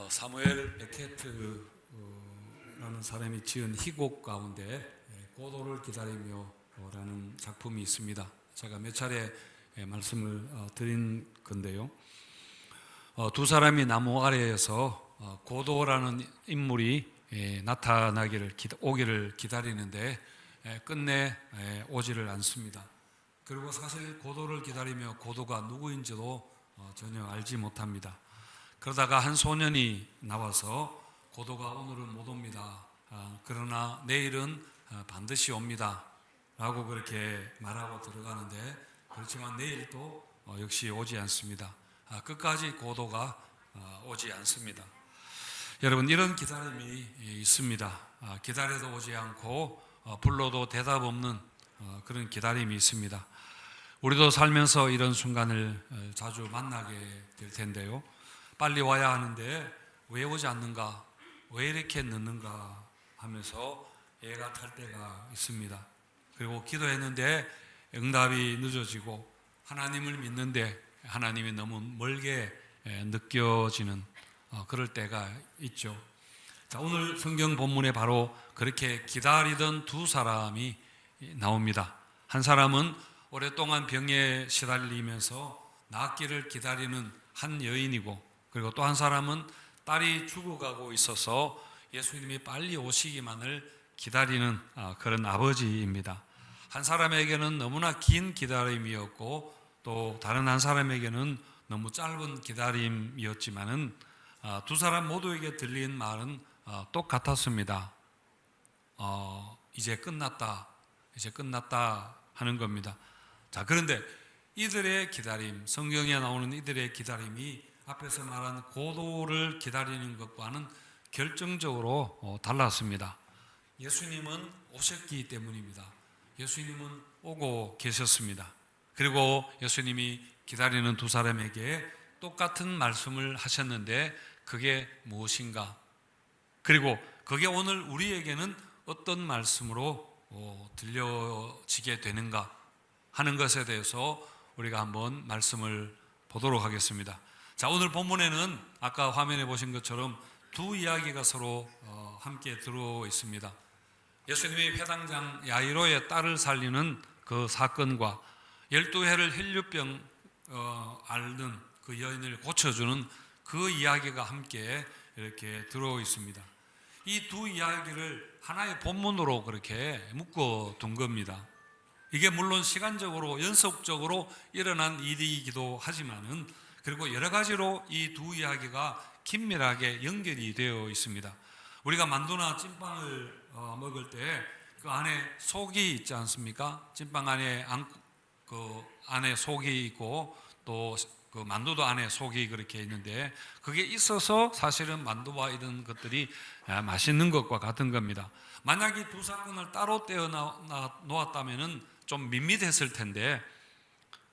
사무엘 베케트라는 사람이 지은 희곡 가운데 고도를 기다리며라는 작품이 있습니다. 제가 몇 차례 말씀을 드린 건데요. 두 사람이 나무 아래에서 고도라는 인물이 오기를 기다리는데 끝내 오지를 않습니다. 그리고 사실 고도를 기다리며 고도가 누구인지도 전혀 알지 못합니다. 그러다가 한 소년이 나와서 고도가 오늘은 못 옵니다. 그러나 내일은 반드시 옵니다. 라고 그렇게 말하고 들어가는데, 그렇지만 내일도 역시 오지 않습니다. 끝까지 고도가 오지 않습니다. 여러분, 이런 기다림이 있습니다. 기다려도 오지 않고 불러도 대답 없는 그런 기다림이 있습니다. 우리도 살면서 이런 순간을 자주 만나게 될 텐데요. 빨리 와야 하는데 왜 오지 않는가, 왜 이렇게 늦는가 하면서 애가 탈 때가 있습니다. 그리고 기도했는데 응답이 늦어지고 하나님을 믿는데 하나님이 너무 멀게 느껴지는 그럴 때가 있죠. 자, 오늘 성경 본문에 바로 그렇게 기다리던 두 사람이 나옵니다. 한 사람은 오랫동안 병에 시달리면서 낫기를 기다리는 한 여인이고, 그리고 또 한 사람은 딸이 죽어가고 있어서 예수님이 빨리 오시기만을 기다리는 그런 아버지입니다. 한 사람에게는 너무나 긴 기다림이었고, 또 다른 한 사람에게는 너무 짧은 기다림이었지만은 두 사람 모두에게 들린 말은 똑같았습니다. 이제 끝났다 하는 겁니다. 자, 그런데 이들의 기다림, 성경에 나오는 이들의 기다림이 앞에서 말한 고도를 기다리는 것과는 결정적으로 달랐습니다. 예수님은 오셨기 때문입니다. 예수님은 오고 계셨습니다. 그리고 예수님이 기다리는 두 사람에게 똑같은 말씀을 하셨는데 그게 무엇인가? 그리고 그게 오늘 우리에게는 어떤 말씀으로 들려지게 되는가 하는 것에 대해서 우리가 한번 말씀을 보도록 하겠습니다. 자, 오늘 본문에는 아까 화면에 보신 것처럼 두 이야기가 서로 함께 들어 있습니다. 예수님이 회당장 야이로의 딸을 살리는 그 사건과 12해를 혈류병 앓는 그 여인을 고쳐주는 그 이야기가 함께 이렇게 들어 있습니다. 이 두 이야기를 하나의 본문으로 그렇게 묶어둔 겁니다. 이게 물론 시간적으로 연속적으로 일어난 일이기도 하지만은, 그리고 여러 가지로 이 두 이야기가 긴밀하게 연결이 되어 있습니다. 우리가 만두나 찐빵을 먹을 때 그 안에 속이 있지 않습니까? 찐빵 안에 안에 속이 있고 또 그 만두도 안에 속이 그렇게 있는데, 그게 있어서 사실은 만두와 이런 것들이 맛있는 것과 같은 겁니다. 만약 이 두 사건을 따로 떼어 놓았다면은 좀 밋밋했을 텐데,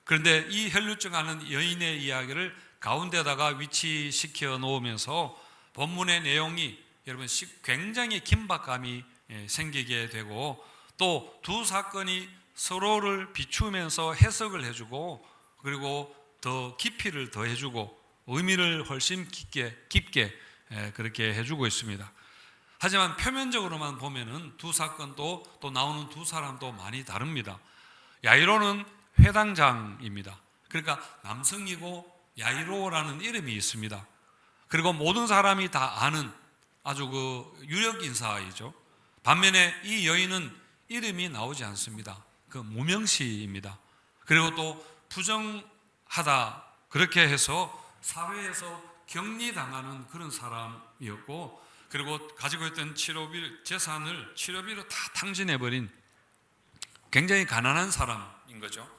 그런데 이 혈류증 앓는 여인의 이야기를 가운데다가 위치시켜 놓으면서 본문의 내용이 여러분 굉장히 긴박감이 생기게 되고, 또 두 사건이 서로를 비추면서 해석을 해주고, 그리고 더 깊이를 더해주고 의미를 훨씬 깊게 그렇게 해주고 있습니다. 하지만 표면적으로만 보면은 두 사건도 또 나오는 두 사람도 많이 다릅니다. 야이로는 회당장입니다. 그러니까 남성이고 야이로라는 이름이 있습니다. 그리고 모든 사람이 다 아는 아주 그 유력 인사이죠. 반면에 이 여인은 이름이 나오지 않습니다. 그 무명시입니다. 그리고 또 부정하다 그렇게 해서 사회에서 격리당하는 그런 사람이었고, 그리고 가지고 있던 재산을 치료비로 다 탕진해버린 굉장히 가난한 사람인 거죠.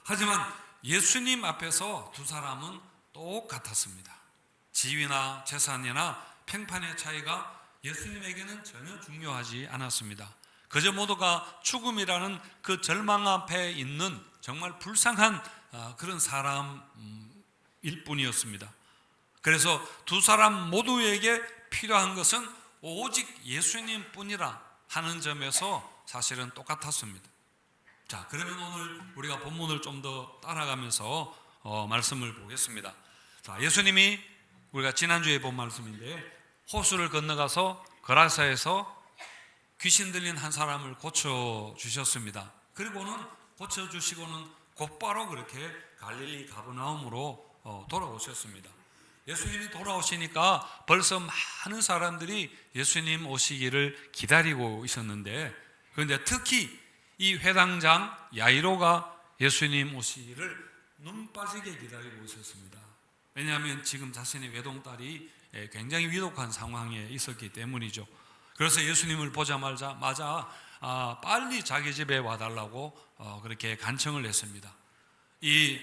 하지만 예수님 앞에서 두 사람은 똑같았습니다. 지위나 재산이나 평판의 차이가 예수님에게는 전혀 중요하지 않았습니다. 그저 모두가 죽음이라는 그 절망 앞에 있는 정말 불쌍한 그런 사람일 뿐이었습니다. 그래서 두 사람 모두에게 필요한 것은 오직 예수님 뿐이라 하는 점에서 사실은 똑같았습니다. 자, 그러면 오늘 우리가 본문을 좀 더 따라가면서 말씀을 보겠습니다. 자, 예수님이 우리가 지난주에 본 말씀인데 호수를 건너가서 거라사에서 귀신 들린 한 사람을 고쳐주셨습니다. 그리고는 고쳐주시고는 곧바로 그렇게 갈릴리 가버나움으로 돌아오셨습니다. 예수님이 돌아오시니까 벌써 많은 사람들이 예수님 오시기를 기다리고 있었는데, 그런데 특히 이 회당장 야이로가 예수님 오시기를 눈 빠지게 기다리고 있었습니다. 왜냐하면 지금 자신의 외동딸이 굉장히 위독한 상황에 있었기 때문이죠. 그래서 예수님을 보자마자 빨리 자기 집에 와달라고 그렇게 간청을 했습니다. 이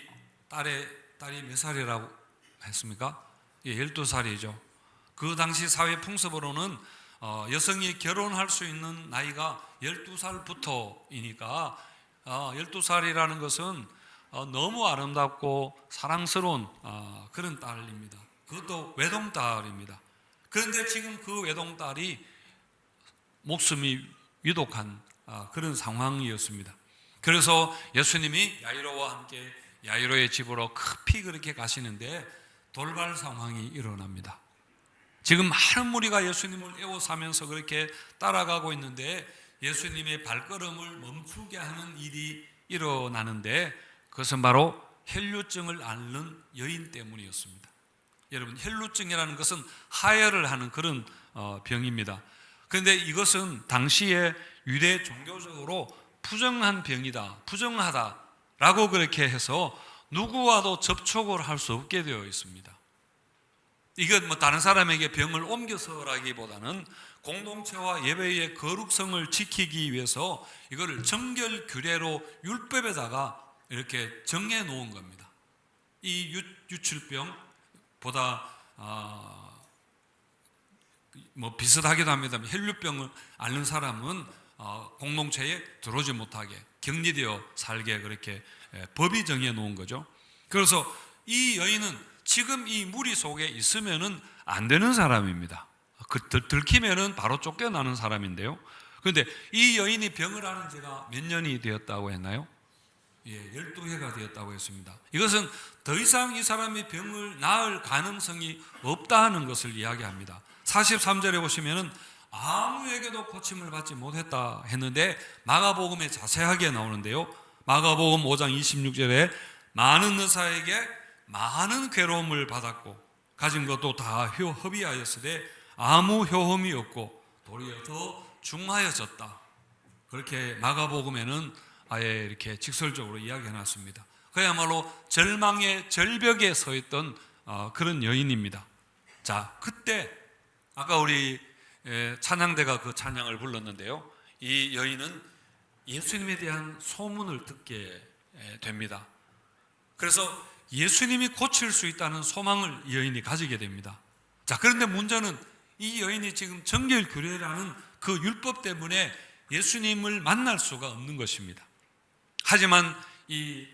딸이 몇 살이라고 했습니까? 12살이죠. 그 당시 사회 풍습으로는 여성이 결혼할 수 있는 나이가 12살부터이니까 12살이라는 것은 너무 아름답고 사랑스러운 그런 딸입니다. 그것도 외동딸입니다. 그런데 지금 그 외동딸이 목숨이 위독한 그런 상황이었습니다. 그래서 예수님이 야이로와 함께 야이로의 집으로 급히 그렇게 가시는데 돌발 상황이 일어납니다. 지금 많은 무리가 예수님을 에워싸면서 그렇게 따라가고 있는데 예수님의 발걸음을 멈추게 하는 일이 일어나는데 그것은 바로 혈루증을 앓는 여인 때문이었습니다. 여러분, 혈루증이라는 것은 하혈을 하는 그런 병입니다. 그런데 이것은 당시에 유대 종교적으로 부정한 병이다, 부정하다라고 그렇게 해서 누구와도 접촉을 할 수 없게 되어 있습니다. 이건 뭐 다른 사람에게 병을 옮겨서라기보다는 공동체와 예배의 거룩성을 지키기 위해서 이거를 정결 규례로 율법에다가 이렇게 정해 놓은 겁니다. 이 유출병보다 뭐 비슷하기도 합니다. 혈류병을 앓는 사람은 공동체에 들어오지 못하게 격리되어 살게 그렇게 법이 정해 놓은 거죠. 그래서 이 여인은 지금 이 무리 속에 있으면은 안 되는 사람입니다. 들키면은 바로 쫓겨나는 사람인데요. 그런데 이 여인이 병을 앓은 지가 몇 년이 되었다고 했나요? 12회가 되었다고 했습니다. 이것은 더 이상 이 사람이 병을 나을 가능성이 없다는 것을 이야기합니다. 43절에 보시면은 아무에게도 고침을 받지 못했다 했는데 마가복음에 자세하게 나오는데요. 마가복음 5장 26절에 많은 의사에게 많은 괴로움을 받았고 가진 것도 다 허비하였으되 아무 효험이 없고 도리어 더 중하여졌다. 그렇게 마가복음에는 아예 이렇게 직설적으로 이야기해놨습니다. 그야말로 절망의 절벽에 서 있던 그런 여인입니다. 자, 그때 아까 우리 찬양대가 그 찬양을 불렀는데요. 이 여인은 예수님에 대한 소문을 듣게 됩니다. 그래서 예수님이 고칠 수 있다는 소망을 이 여인이 가지게 됩니다. 자, 그런데 문제는 이 여인이 지금 정결규례라는 그 율법 때문에 예수님을 만날 수가 없는 것입니다. 하지만 이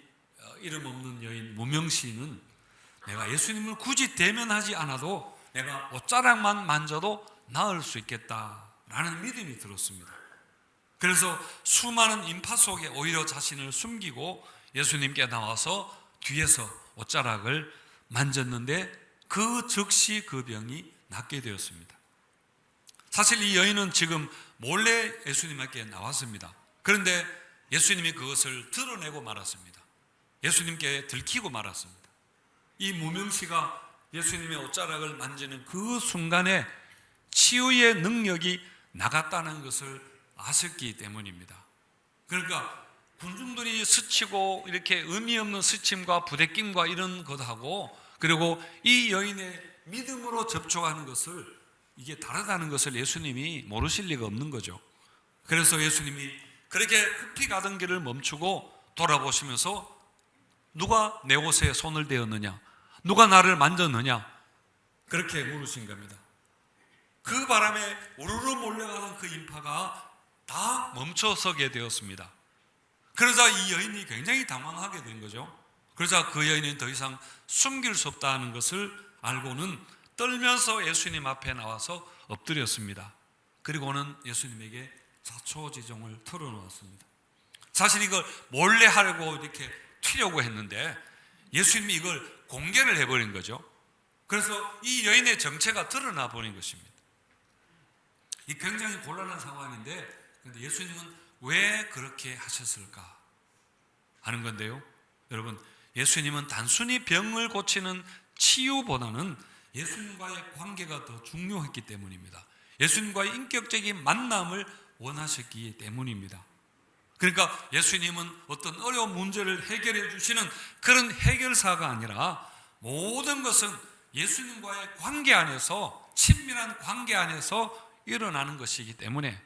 이름 없는 여인 무명시인은 내가 예수님을 굳이 대면하지 않아도 내가 옷자락만 만져도 나을 수 있겠다라는 믿음이 들었습니다. 그래서 수많은 인파 속에 오히려 자신을 숨기고 예수님께 나와서 뒤에서 옷자락을 만졌는데 그 즉시 그 병이 낫게 되었습니다. 사실 이 여인은 지금 몰래 예수님께 나왔습니다. 그런데 예수님이 그것을 드러내고 말았습니다. 예수님께 들키고 말았습니다. 이 무명시가 예수님의 옷자락을 만지는 그 순간에 치유의 능력이 나갔다는 것을 아셨기 때문입니다. 그러니까 군중들이 스치고 이렇게 의미 없는 스침과 부대낌과 이런 것하고 그리고 이 여인의 믿음으로 접촉하는 것을 이게 다르다는 것을 예수님이 모르실 리가 없는 거죠. 그래서 예수님이 그렇게 급히 가던 길을 멈추고 돌아보시면서 누가 내 옷에 손을 대었느냐? 누가 나를 만졌느냐? 그렇게 물으신 겁니다. 그 바람에 우르르 몰려가던 그 인파가 다 멈춰서게 되었습니다. 그러자 이 여인이 굉장히 당황하게 된 거죠. 그러자 그 여인은 더 이상 숨길 수 없다는 것을 알고는 떨면서 예수님 앞에 나와서 엎드렸습니다. 그리고는 예수님에게 자초지종을 털어놓았습니다. 사실 이걸 몰래 하려고 이렇게 튀려고 했는데 예수님이 이걸 공개를 해버린 거죠. 그래서 이 여인의 정체가 드러나 버린 것입니다. 이 굉장히 곤란한 상황인데, 그런데 예수님은 왜 그렇게 하셨을까 하는 건데요. 여러분, 예수님은 단순히 병을 고치는 치유보다는 예수님과의 관계가 더 중요했기 때문입니다. 예수님과의 인격적인 만남을 원하셨기 때문입니다. 그러니까 예수님은 어떤 어려운 문제를 해결해 주시는 그런 해결사가 아니라 모든 것은 예수님과의 관계 안에서, 친밀한 관계 안에서 일어나는 것이기 때문에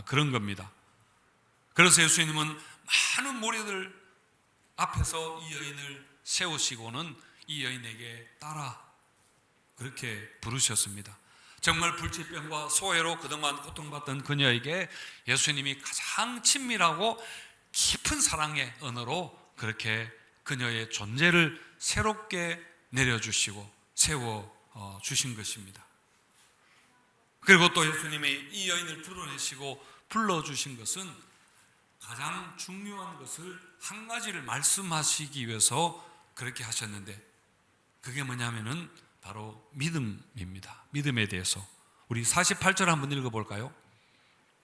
그런 겁니다. 그래서 예수님은 많은 무리들 앞에서 이 여인을 세우시고는 이 여인에게 따라, 그렇게 부르셨습니다. 정말 불치병과 소해로 그동안 고통받던 그녀에게 예수님이 가장 친밀하고 깊은 사랑의 언어로 그렇게 그녀의 존재를 새롭게 내려주시고 세워주신 것입니다. 그리고 또 예수님이 이 여인을 드러내시고 불러주신 것은 가장 중요한 것을 한 가지를 말씀하시기 위해서 그렇게 하셨는데, 그게 뭐냐면은 바로 믿음입니다. 믿음에 대해서. 우리 48절 한번 읽어볼까요?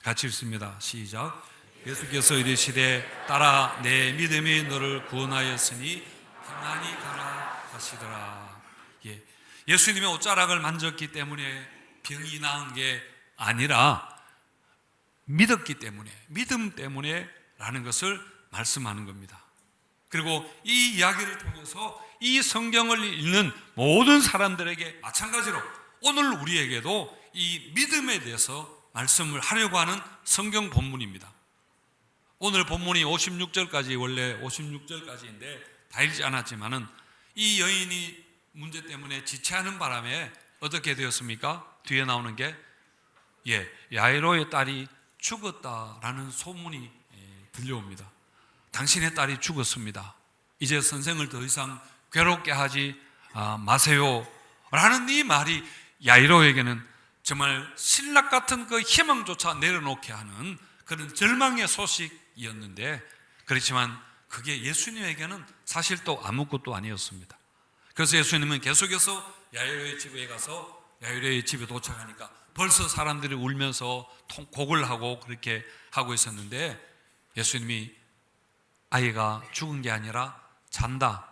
같이 읽습니다. 시작. 예수께서 이르시되 따라 내 믿음이 너를 구원하였으니 평안히 가라 하시더라. 예수님의 옷자락을 만졌기 때문에 병이 나은 게 아니라 믿었기 때문에, 믿음 때문에 라는 것을 말씀하는 겁니다. 그리고 이 이야기를 통해서 이 성경을 읽는 모든 사람들에게 마찬가지로 오늘 우리에게도 이 믿음에 대해서 말씀을 하려고 하는 성경 본문입니다. 오늘 본문이 56절까지, 원래 56절까지인데 다 읽지 않았지만은 이 여인이 문제 때문에 지체하는 바람에 어떻게 되었습니까? 뒤에 나오는 게 야이로의 딸이 죽었다라는 소문이 들려옵니다. 당신의 딸이 죽었습니다. 이제 선생을 더 이상 괴롭게 하지 마세요 라는 이 말이 야이로에게는 정말 신락 같은 그 희망조차 내려놓게 하는 그런 절망의 소식이었는데, 그렇지만 그게 예수님에게는 사실 또 아무것도 아니었습니다. 그래서 예수님은 계속해서 야이로의 집에 가서, 야이로의 집에 도착하니까 벌써 사람들이 울면서 곡을 하고 그렇게 하고 있었는데, 예수님이 아이가 죽은 게 아니라 잔다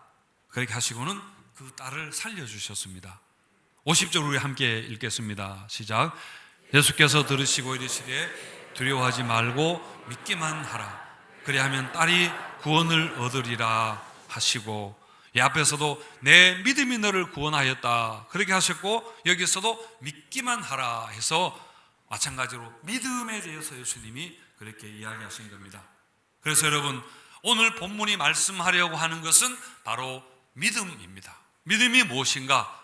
그렇게 하시고는 그 딸을 살려주셨습니다. 50절 우리 함께 읽겠습니다. 시작. 예수께서 들으시고 이르시되 두려워하지 말고 믿기만 하라. 그리하면 딸이 구원을 얻으리라 하시고, 이 앞에서도 내 믿음이 너를 구원하였다 그렇게 하셨고, 여기서도 믿기만 하라 해서 마찬가지로 믿음에 대해서 예수님이 그렇게 이야기하신 겁니다. 그래서 여러분, 오늘 본문이 말씀하려고 하는 것은 바로 믿음입니다. 믿음이 무엇인가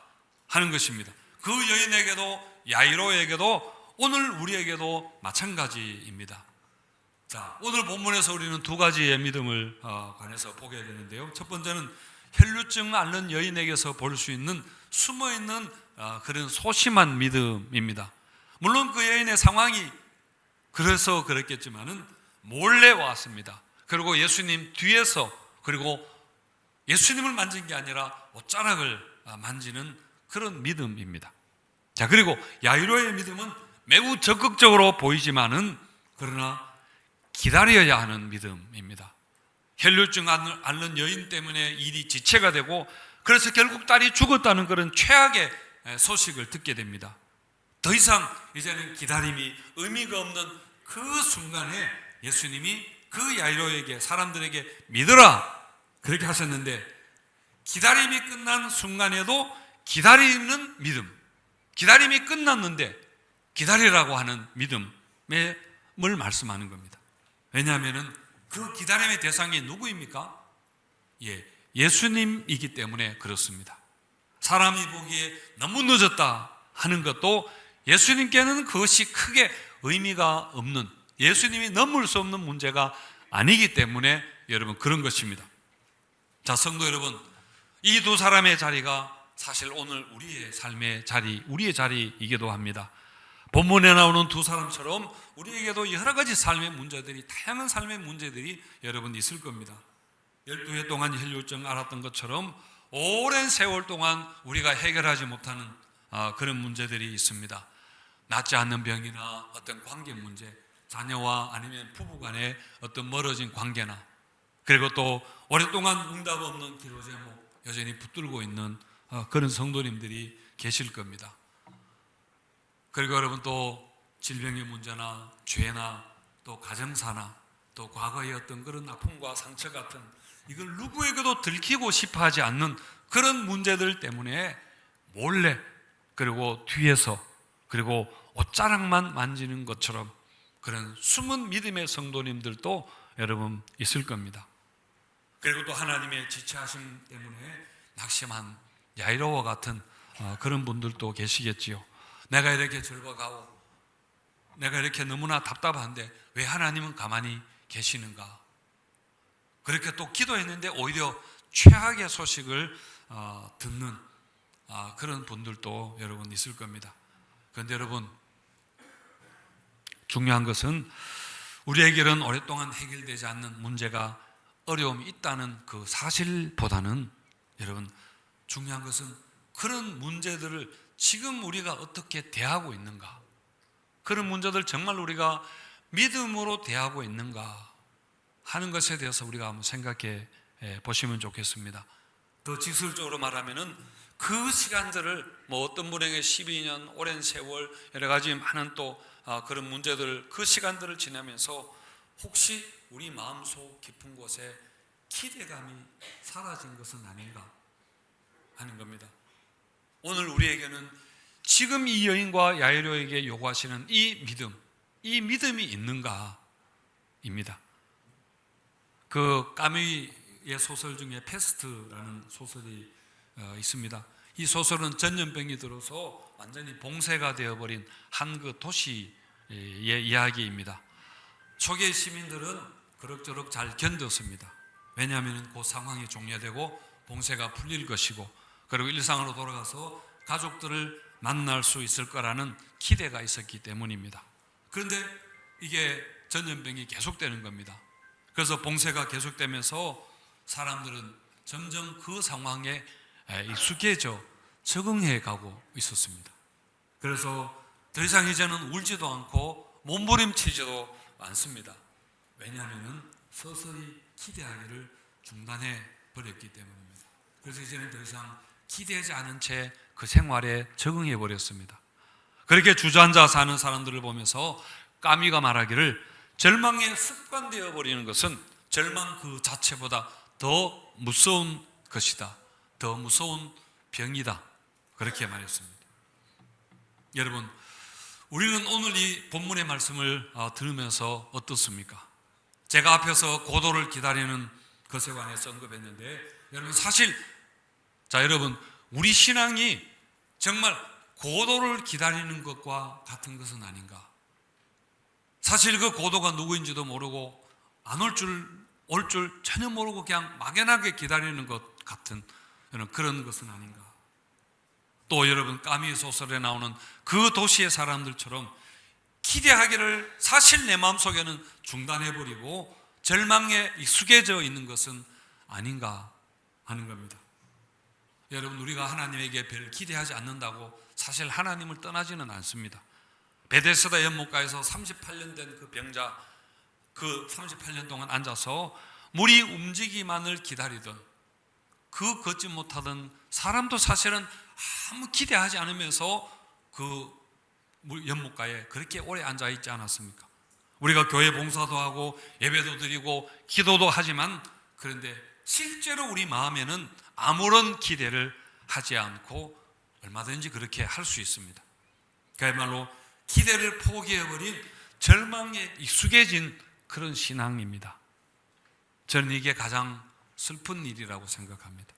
하는 것입니다. 그 여인에게도 야이로에게도 오늘 우리에게도 마찬가지입니다. 자, 오늘 본문에서 우리는 두 가지의 믿음을 관해서 보게 되는데요. 첫 번째는 혈루증 앓는 여인에게서 볼 수 있는 숨어있는 그런 소심한 믿음입니다. 물론 그 여인의 상황이 그래서 그랬겠지만은 몰래 왔습니다. 그리고 예수님 뒤에서, 그리고 예수님을 만진 게 아니라 옷자락을 만지는 그런 믿음입니다. 자, 그리고 야이로의 믿음은 매우 적극적으로 보이지만은 그러나 기다려야 하는 믿음입니다. 혈루증 앓는 여인 때문에 일이 지체가 되고, 그래서 결국 딸이 죽었다는 그런 최악의 소식을 듣게 됩니다. 더 이상 이제는 기다림이 의미가 없는 그 순간에 예수님이 그 야이로에게, 사람들에게 믿어라 그렇게 하셨는데, 기다림이 끝난 순간에도 기다리는 믿음, 기다림이 끝났는데 기다리라고 하는 믿음을 말씀하는 겁니다. 왜냐하면 그 기다림의 대상이 누구입니까? 예수님이기 때문에 그렇습니다. 사람이 보기에 너무 늦었다 하는 것도 예수님께는 그것이 크게 의미가 없는, 예수님이 넘을 수 없는 문제가 아니기 때문에 여러분 그런 것입니다. 자, 성도 여러분, 이 두 사람의 자리가 사실 오늘 우리의 삶의 자리, 우리의 자리이기도 합니다. 본문에 나오는 두 사람처럼 우리에게도 여러 가지 삶의 문제들이, 다양한 삶의 문제들이 여러분 있을 겁니다. 12해 동안 혈루증 앓았던 것처럼 오랜 세월 동안 우리가 해결하지 못하는 그런 문제들이 있습니다. 낫지 않는 병이나 어떤 관계 문제, 자녀와 아니면 부부 간의 어떤 멀어진 관계나, 그리고 또 오랫동안 응답 없는 기도 제목 여전히 붙들고 있는 그런 성도님들이 계실 겁니다. 그리고 여러분 또 질병의 문제나 죄나 또 가정사나 또 과거의 어떤 그런 아픔과 상처 같은 이걸 누구에게도 들키고 싶어 하지 않는 그런 문제들 때문에 몰래, 그리고 뒤에서, 그리고 옷자락만 만지는 것처럼 그런 숨은 믿음의 성도님들도 여러분 있을 겁니다. 그리고 또 하나님의 지체하심 때문에 낙심한 야이로와 같은 그런 분들도 계시겠지요. 내가 이렇게 절박하고 내가 이렇게 너무나 답답한데 왜 하나님은 가만히 계시는가? 그렇게 또 기도했는데 오히려 최악의 소식을 듣는 그런 분들도 여러분 있을 겁니다. 그런데 여러분, 중요한 것은 우리에게는 오랫동안 해결되지 않는 문제가, 어려움이 있다는 그 사실보다는 여러분 중요한 것은 그런 문제들을 지금 우리가 어떻게 대하고 있는가, 그런 문제들 정말 우리가 믿음으로 대하고 있는가 하는 것에 대해서 우리가 한번 생각해 보시면 좋겠습니다. 더 직설적으로 말하면은 그 시간들을 어떤 분에게 12년, 오랜 세월, 여러 가지 많은 또 그런 문제들, 그 시간들을 지나면서 혹시 우리 마음속 깊은 곳에 기대감이 사라진 것은 아닌가 하는 겁니다. 오늘 우리에게는 지금 이 여인과 야이로에게 요구하시는 이 믿음이 있는가 입니다. 그 까뮤의 소설 중에 페스트라는 소설이 있습니다. 이 소설은 전염병이 들어서 완전히 봉쇄가 되어버린 한 그 도시의 이야기입니다. 초기의 시민들은 그럭저럭 잘 견뎠습니다. 왜냐하면 그 상황이 종료되고 봉쇄가 풀릴 것이고, 그리고 일상으로 돌아가서 가족들을 만날 수 있을 거라는 기대가 있었기 때문입니다. 그런데 이게 전염병이 계속되는 겁니다. 그래서 봉쇄가 계속되면서 사람들은 점점 그 상황에 익숙해져 적응해 가고 있었습니다. 그래서 더 이상 이제는 울지도 않고 몸부림치지도 않습니다. 왜냐하면 서서히 기대하기를 중단해 버렸기 때문입니다. 그래서 이제는 더 이상 기대하지 않은 채 그 생활에 적응해 버렸습니다. 그렇게 주저앉아 사는 사람들을 보면서 까미가 말하기를 절망에 습관되어 버리는 것은 절망 그 자체보다 더 무서운 것이다. 더 무서운 병이다. 그렇게 말했습니다. 여러분, 우리는 오늘 이 본문의 말씀을 들으면서 어떻습니까? 제가 앞에서 고도를 기다리는 것에 관해서 언급했는데, 여러분 사실 여러분 우리 신앙이 정말 고도를 기다리는 것과 같은 것은 아닌가? 사실 그 고도가 누구인지도 모르고 안 올 줄 전혀 모르고 그냥 막연하게 기다리는 것 같은 그런 것은 아닌가? 또 여러분 까미 소설에 나오는 그 도시의 사람들처럼 기대하기를 사실 내 마음속에는 중단해버리고 절망에 익숙해져 있는 것은 아닌가 하는 겁니다. 여러분, 우리가 하나님에게 별 기대하지 않는다고 사실 하나님을 떠나지는 않습니다. 베데스다 연못가에서 38년 된 그 병자, 그 38년 동안 앉아서 물이 움직이기만을 기다리던, 그 걷지 못하던 사람도 사실은 아무 기대하지 않으면서 그 연못가에 그렇게 오래 앉아 있지 않았습니까? 우리가 교회 봉사도 하고 예배도 드리고 기도도 하지만, 그런데 실제로 우리 마음에는 아무런 기대를 하지 않고 얼마든지 그렇게 할 수 있습니다. 그야말로 기대를 포기해버린 절망에 익숙해진 그런 신앙입니다. 저는 이게 가장 슬픈 일이라고 생각합니다.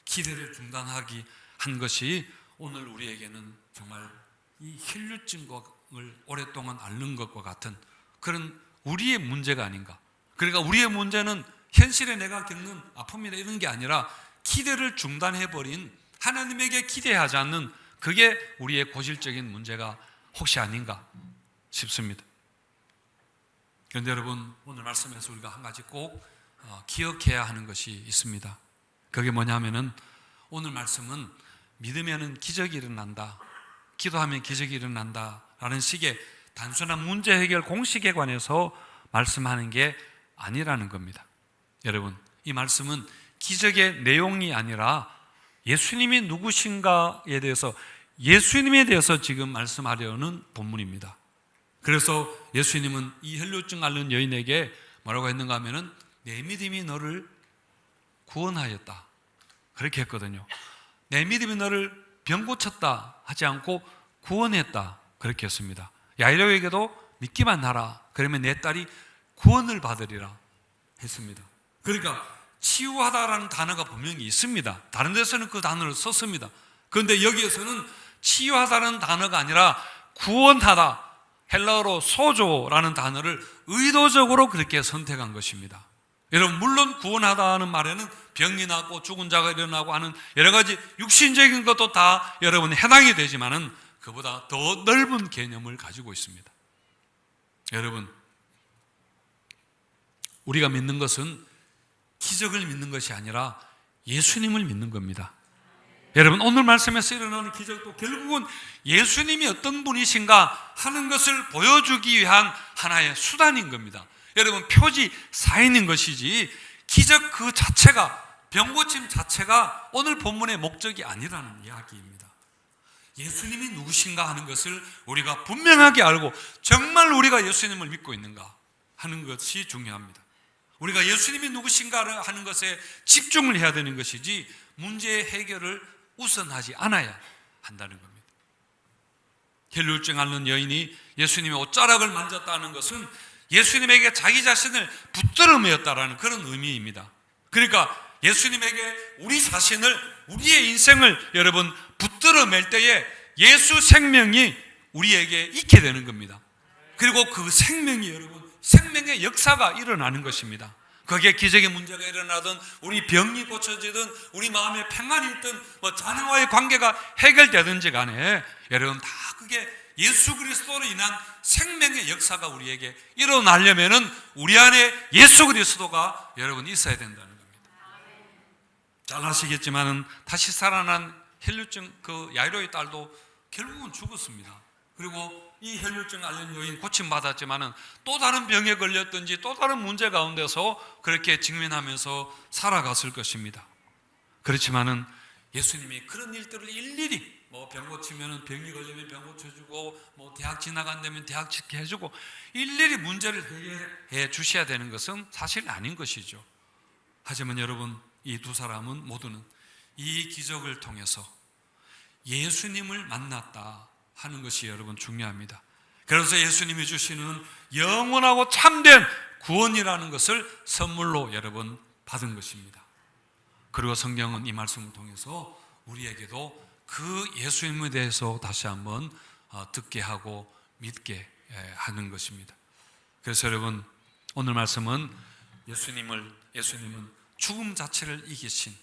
기대를 중단하기 한 것이 오늘 우리에게는 정말 이 혈류증을 오랫동안 앓는 것과 같은 그런 우리의 문제가 아닌가. 그러니까 우리의 문제는 현실에 내가 겪는 아픔이나 이런 게 아니라 기대를 중단해버린, 하나님에게 기대하지 않는, 그게 우리의 고질적인 문제가 혹시 아닌가 싶습니다. 그런데 여러분, 오늘 말씀에서 우리가 한 가지 꼭 기억해야 하는 것이 있습니다. 그게 뭐냐면은 오늘 말씀은 믿으면 기적이 일어난다, 기도하면 기적이 일어난다 라는 식의 단순한 문제 해결 공식에 관해서 말씀하는 게 아니라는 겁니다. 여러분, 이 말씀은 기적의 내용이 아니라 예수님이 누구신가에 대해서, 예수님에 대해서 지금 말씀하려는 본문입니다. 그래서 예수님은 이 혈루증 앓는 여인에게 뭐라고 했는가 하면은 내 믿음이 너를 구원하였다 그렇게 했거든요. 내 믿음이 너를 병 고쳤다 하지 않고 구원했다 그렇게 했습니다. 야이로에게도 믿기만 하라, 그러면 내 딸이 구원을 받으리라 했습니다. 그러니까 치유하다라는 단어가 분명히 있습니다. 다른 데서는 그 단어를 썼습니다. 그런데 여기에서는 치유하다는 단어가 아니라 구원하다, 헬라어로 소조라는 단어를 의도적으로 그렇게 선택한 것입니다. 여러분, 물론 구원하다는 말에는 병이 나고 죽은 자가 일어나고 하는 여러 가지 육신적인 것도 다 여러분 해당이 되지만은 그보다 더 넓은 개념을 가지고 있습니다. 여러분, 우리가 믿는 것은 기적을 믿는 것이 아니라 예수님을 믿는 겁니다. 여러분, 오늘 말씀에서 일어나는 기적도 결국은 예수님이 어떤 분이신가 하는 것을 보여주기 위한 하나의 수단인 겁니다. 여러분, 표지 사인인 것이지 기적 그 자체가, 병고침 자체가 오늘 본문의 목적이 아니라는 이야기입니다. 예수님이 누구신가 하는 것을 우리가 분명하게 알고 정말 우리가 예수님을 믿고 있는가 하는 것이 중요합니다. 우리가 예수님이 누구신가 하는 것에 집중을 해야 되는 것이지 문제의 해결을 우선하지 않아야 한다는 겁니다. 혈루증 앓는 여인이 예수님의 옷자락을 만졌다는 것은 예수님에게 자기 자신을 붙들어 매었다라는 그런 의미입니다. 그러니까 예수님에게 우리 자신을, 우리의 인생을 여러분 붙들어 맬 때에 예수 생명이 우리에게 있게 되는 겁니다. 그리고 그 생명이 여러분 생명의 역사가 일어나는 것입니다. 거기에 기적의 문제가 일어나든 우리 병이 고쳐지든 우리 마음에 평안이 있든 뭐 자녀와의 관계가 해결되든지 간에 여러분 다 그게 예수 그리스도로 인한 생명의 역사가 우리에게 일어나려면은 우리 안에 예수 그리스도가 여러분 있어야 된다는 겁니다. 잘 아시겠지만은 다시 살아난 혈루증 그 야이로의 딸도 결국은 죽었습니다. 그리고 이 혈루증 앓는 여인 고침받았지만은 또 다른 병에 걸렸든지 또 다른 문제 가운데서 그렇게 직면하면서 살아갔을 것입니다. 그렇지만은 예수님이 그런 일들을 일일이 뭐 병 고치면은 병이 걸리면 병 고쳐주고 뭐 대학 지나간다면 대학 짓게 해주고 일일이 문제를 해결해 주셔야 되는 것은 사실 아닌 것이죠. 하지만 여러분, 이 두 사람은 모두는 이 기적을 통해서 예수님을 만났다 하는 것이 여러분 중요합니다. 그래서 예수님이 주시는 영원하고 참된 구원이라는 것을 선물로 여러분 받은 것입니다. 그리고 성경은 이 말씀을 통해서 우리에게도 그 예수님에 대해서 다시 한번 듣게 하고 믿게 하는 것입니다. 그래서 여러분, 오늘 말씀은 예수님은 죽음 자체를 이기신,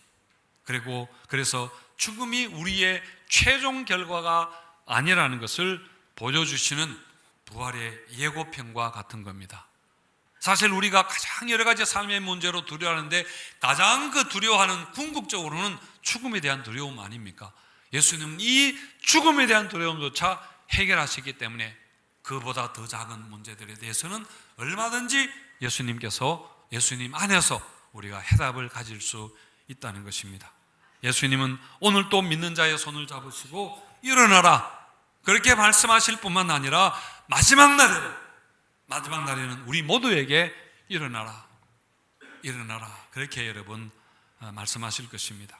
그리고 그래서 죽음이 우리의 최종 결과가 아니라는 것을 보여주시는 부활의 예고편과 같은 겁니다. 사실 우리가 가장 여러 가지 삶의 문제로 두려워하는데 가장 그 두려워하는 궁극적으로는 죽음에 대한 두려움 아닙니까? 예수님은 이 죽음에 대한 두려움조차 해결하시기 때문에 그보다 더 작은 문제들에 대해서는 얼마든지 예수님 안에서 우리가 해답을 가질 수 있다는 것입니다. 예수님은 오늘 또 믿는 자의 손을 잡으시고 일어나라 그렇게 말씀하실 뿐만 아니라 마지막 날에는 우리 모두에게 일어나라 그렇게 여러분 말씀하실 것입니다.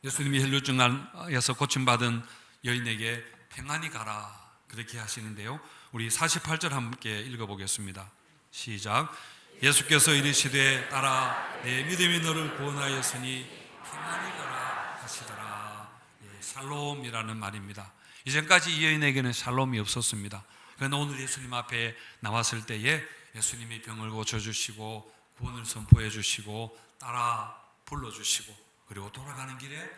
예수님이 혈루증에서 고침받은 여인에게 평안히 가라 그렇게 하시는데요, 우리 48절 함께 읽어보겠습니다. 시작. 예수께서 이르시되 딸아 내 믿음이 너를 구원하였으니 평안히 가라 하시더라. 샬롬이라는 말입니다. 이전까지 이 여인에게는 샬롬이 없었습니다. 그러나 오늘 예수님 앞에 나왔을 때에 예수님이 병을 고쳐주시고 구원을 선포해 주시고 따라 불러주시고 그리고 돌아가는 길에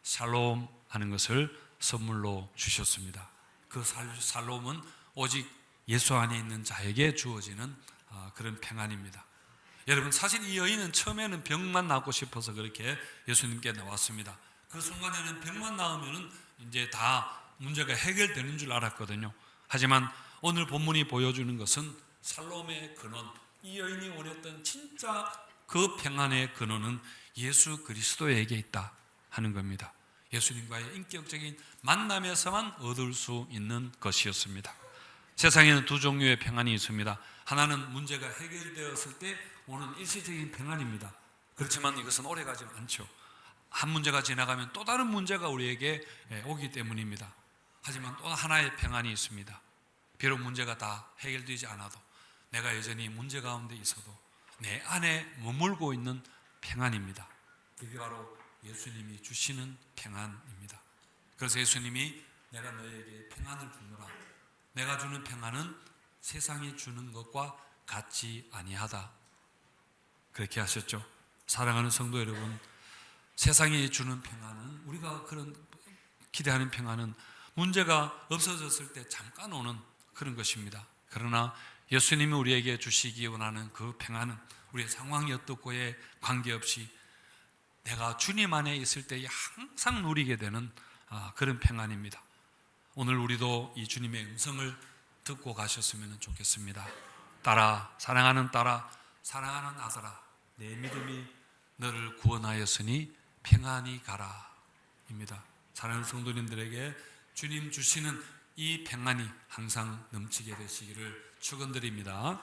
샬롬 하는 것을 선물로 주셨습니다. 그 샬롬은 오직 예수 안에 있는 자에게 주어지는 그런 평안입니다. 여러분, 사실 이 여인은 처음에는 병만 낫고 싶어서 그렇게 예수님께 나왔습니다. 그 순간에는 병만 나으면 이제 다 문제가 해결되는 줄 알았거든요. 하지만 오늘 본문이 보여주는 것은 살롬의 근원, 이 여인이 원했던 진짜 그 평안의 근원은 예수 그리스도에게 있다 하는 겁니다. 예수님과의 인격적인 만남에서만 얻을 수 있는 것이었습니다. 세상에는 두 종류의 평안이 있습니다. 하나는 문제가 해결되었을 때 오는 일시적인 평안입니다. 그렇지만 이것은 오래가지 않죠. 한 문제가 지나가면 또 다른 문제가 우리에게 오기 때문입니다. 하지만 또 하나의 평안이 있습니다. 비록 문제가 다 해결되지 않아도 내가 여전히 문제 가운데 있어도 내 안에 머물고 있는 평안입니다. 그게 바로 예수님이 주시는 평안입니다. 그래서 예수님이 내가 너에게 평안을 주노라. 내가 주는 평안은 세상이 주는 것과 같지 아니하다. 그렇게 하셨죠. 사랑하는 성도 여러분, 세상이 주는 평안은, 우리가 그런 기대하는 평안은 문제가 없어졌을 때 잠깐 오는 그런 것입니다. 그러나 예수님이 우리에게 주시기 원하는 그 평안은 우리의 상황이 어떻고에 관계없이 내가 주님 안에 있을 때 항상 누리게 되는 그런 평안입니다. 오늘 우리도 이 주님의 음성을 듣고 가셨으면 좋겠습니다. 딸아, 사랑하는 딸아, 사랑하는 아들아, 내 믿음이 너를 구원하였으니 평안히 가라 입니다. 사랑하는 성도님들에게 주님 주시는 이 평안이 항상 넘치게 되시기를 축원드립니다.